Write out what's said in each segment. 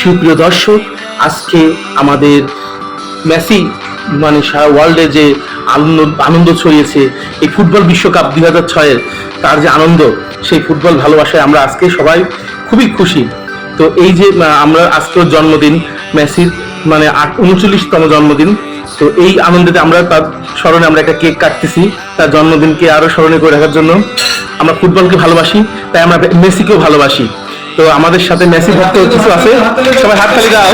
সুপ্রিয় দর্শক, আজকে আমাদের মেসি মানে সারা ওয়ার্ল্ডে যে আনন্দ ছড়িয়েছে এই ফুটবল বিশ্বকাপ 2006-এর, তার যে আনন্দ, সেই ফুটবল ভালোবাসায় আমরা আজকে সবাই খুবই খুশি। তো এই যে আমরা আজকের জন্মদিন মেসির, মানে 39তম জন্মদিন। তো এই আনন্দতে আমরা তার স্মরণে আমরা একটা কেক কাটতেছি, তার জন্মদিনকে আরো স্মরণে করে রাখার জন্য। আমরা ফুটবলকে ভালোবাসি, তাই আমরা মেসিকেও ভালোবাসি। তো আমাদের সাথে মেসি ভক্ত কিছু আছে, সবাই হাততালি দাও।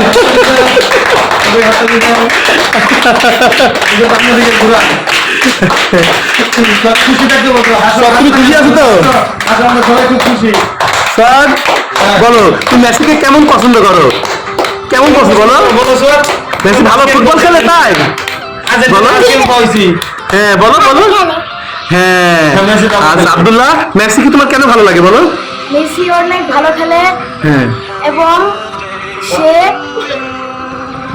তুমি খুশি আছো তো? স্যার বলো, তুমি মেসিকে কেমন পছন্দ করো? কেমন পছন্দ বলো? মেসি ভালো ফুটবল খেলে তাই বলো? হ্যাঁ বলো বলো। হ্যাঁ আচ্ছা, আব্দুল্লাহ, মেসিকে তোমার কেন ভালো লাগে বলো? মেসি অনেক ভালো খেলে, হ্যাঁ, এবং সে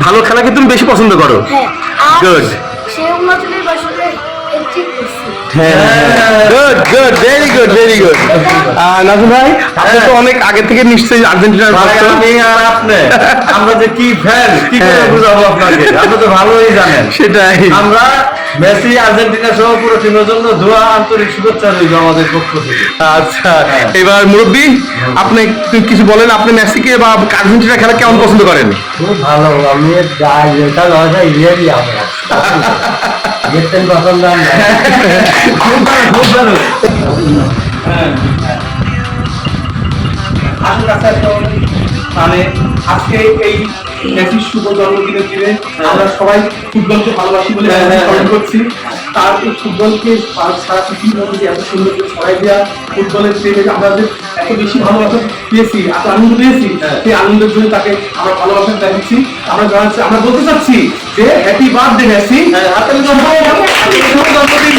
ভালো খেলাকে তুমি বেশি পছন্দ করো। হ্যাঁ, গুড। সে 39 বছরে হ্যাট্রিক করছে। Good good, very good very good. Naju ভাই, আপনি তো অনেক আগে থেকে নিশ্চয়ই আর্জেন্টিনার ভক্ত। আমি আর আপনি আমরা যে কি ফ্যান, কি করে বুঝাবো আপনাকে, আপনি তো ভালোই জানেন। সেটাই, আমরা মেসি আর্জেন্টিনা সহ পুরো টিমের জন্য দোয়া, আন্তরিক শুভেচ্ছা রইল আমাদের পক্ষ থেকে। আচ্ছা, এবার মুরব্বী, আপনি কিছু বলেন, আপনি মেসিকে বা আর্জেন্টিনা খেলা কেমন পছন্দ করেন? খুব ভালো, আমি এটা লড়াই ইয়েরই আমরা দেখতেন পছন্দ খুব ভালো খুব ভালো। মানে আজকে এই মেসির শুভ জন্মদিনের দিনে আমরা সবাই ফুটবলকে ভালোবাসি বলে পালন করছি। তার এই ফুটবলকে সারা পৃথিবীর মধ্যে এত সুন্দর করে ছড়াই দেওয়া, ফুটবলের প্রেমে আমরা যে এত বেশি ভালোবাসা পেয়েছি, এত আনন্দ পেয়েছি, সেই আনন্দের জন্য তাকে আমরা ভালোবাসা দেখাচ্ছি। আমরা জানাচ্ছি, আমরা বলতে চাচ্ছি যে হ্যাপি বার্থডে মেসি, জন্মদিন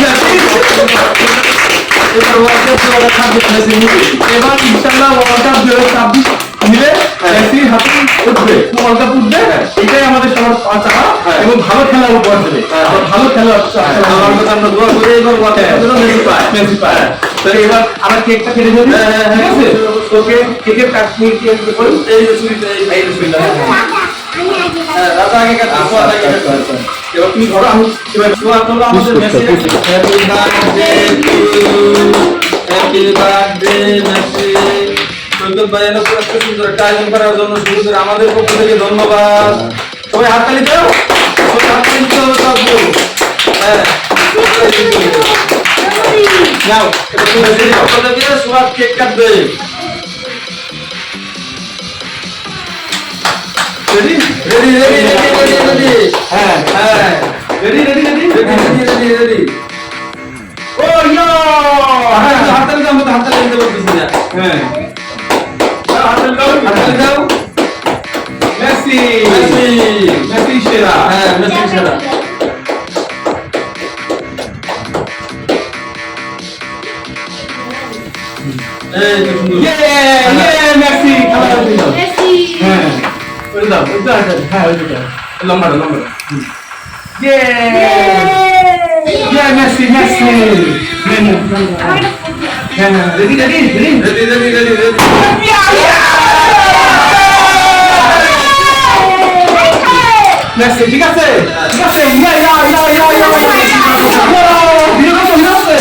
মেসি। এবার ইনশাআল্লাহ ওয়ার্ল্ড কাপ 2026 মিলে মেসির হাতে উঠবে, ওয়ার্ল্ড কাপ উঠবে, এটাই আমাদের সবার চাওয়া। এবং ভালো খেলা উপহার দেবে, ভালো খেলা আমরা দোয়া করি এবং মেসি পায়। তো এবার আমরা কেকটা কেটে দেবো, ঠিক আছে? তোকে কেকের কাটনি করি, এই যে ছুরিটা, এই যে ছুরিটা, দাদা আগে কাটতে, আগে কাটতে। এবার তুমি ধরো, আমি এবার দোয়া করব আমাদের Messi. Happy birthday to you, happy birthday Messi. Saikat ভাই এত সুন্দর একটা আয়োজন করার জন্য শুরুতে আমাদের পক্ষ থেকে ধন্যবাদ। সবাই হাততালি দাও, সবাই হাততালি দিতে হবে সবগুলো। হ্যাঁ, নাও মেসির পক্ষ থেকে সবাই কেক কাটবে। Ready ready ready ready ready, হ্যাঁ হ্যাঁ, ready ready ready ready ready ready. ও ইয়ো, হ্যাঁ হাততালি দাও, আমাদের হাততালি দিতে বলতেছি না। হ্যাঁ, হাততালি দাও, হাততালি দাও। মেসি মেসি মেসি সেরা, হ্যাঁ মেসি সেরা। এই তো সুন্দর, ইয়ে ইয়ে মেসি, খেলা করতে দাও। মেসি, হ্যাঁ ওই দাও, ওই দাও, হ্যাঁ ওই দাও, লম্বা লম্বা। ইয়ে ইয়ে মেসি মেসি। হ্যাঁ ready ready ready ready ready ready ready. Messi ঠিক আছে, ঠিক আছে। ইয়া ইয়া ইয়া ইয়া ইয়া, ভিডিও করতে হবে।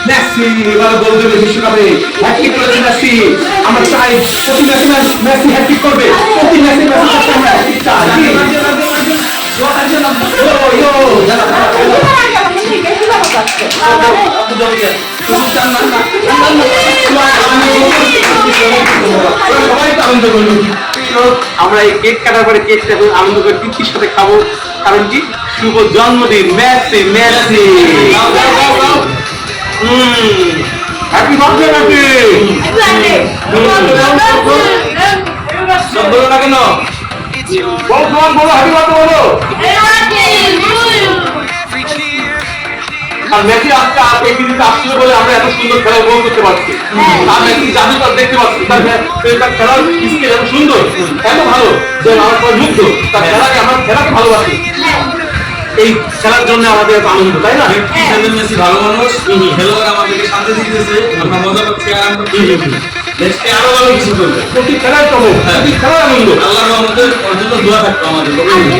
মেসি এবার গোল দেবে বিশ্বকাপে, হ্যাটট্রিক করেছে মেসি। আমরা চাই প্রতি ম্যাচে মেসি হ্যাটট্রিক করবে, প্রতি ম্যাচে মেসি আমরা হ্যাটট্রিক চাই। সবাই তো আনন্দ করবো, আমরা এই কেক কাটার পরে কেকটা আনন্দ করে তৃপ্তির সাথে খাবো। কারণ কি, শুভ জন্মদিন মেসি মেসি। হ্যাপি বার্থডে নাকি সব বলো না কেন বলো সমান বলো হ্যাপি বার্থডে বলো আর মেসি আজকে এই দিনটা আসছিল বলে আমরা এত সুন্দর খেলা উপভোগ করতে পারছি আর মেসি জাদুকর দেখতে পাচ্ছি তার খেলার স্কিল এত সুন্দর এত ভালো যে আমার পর মুগ্ধ তার খেলাকে আমার খেলাকে ভালোবাসি এই খেলার জন্য আমাদের এত আনন্দ তাই না মেসি ভালো মানুষ খেলোয়াড় আমাদেরকে শান্তি দিতেছে আমরা মজা করছি আর আমরা নেক্সটে আরো ভালো কিছু করবো প্রতি খেলায় চমক প্রতি খেলার আনন্দ আল্লাহর রহমতের ওর জন্য দোয়া থাকতো আমাদের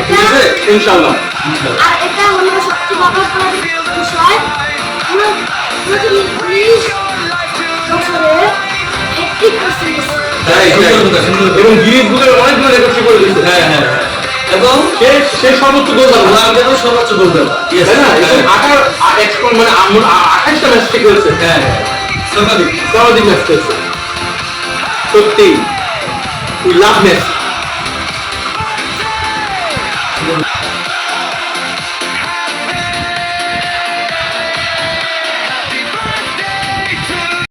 ঠিক আছে ইনশাআল্লাহ আর এটা হলো সবচেয়ে বড় বিষয় আমরা প্রতি 19 বছরে হ্যাট্রিক করছি তাই সুন্দর কথা সুন্দর কথা। এবং গিরিশ বুকের অনেকগুলো রেকর্ড সে করে দিয়েছে হ্যাঁ হ্যাঁ হ্যাঁ। এবং সে সর্বোচ্চ গোল দাও আমাদের সর্বোচ্চ গোল দেওয়া তাই না এবং 28টা ম্যাচ থেকে হয়েছে হ্যাঁ সর্বাধিক সর্বাধিক ম্যাচ খেলছে সত্যি উই লাভ মেসি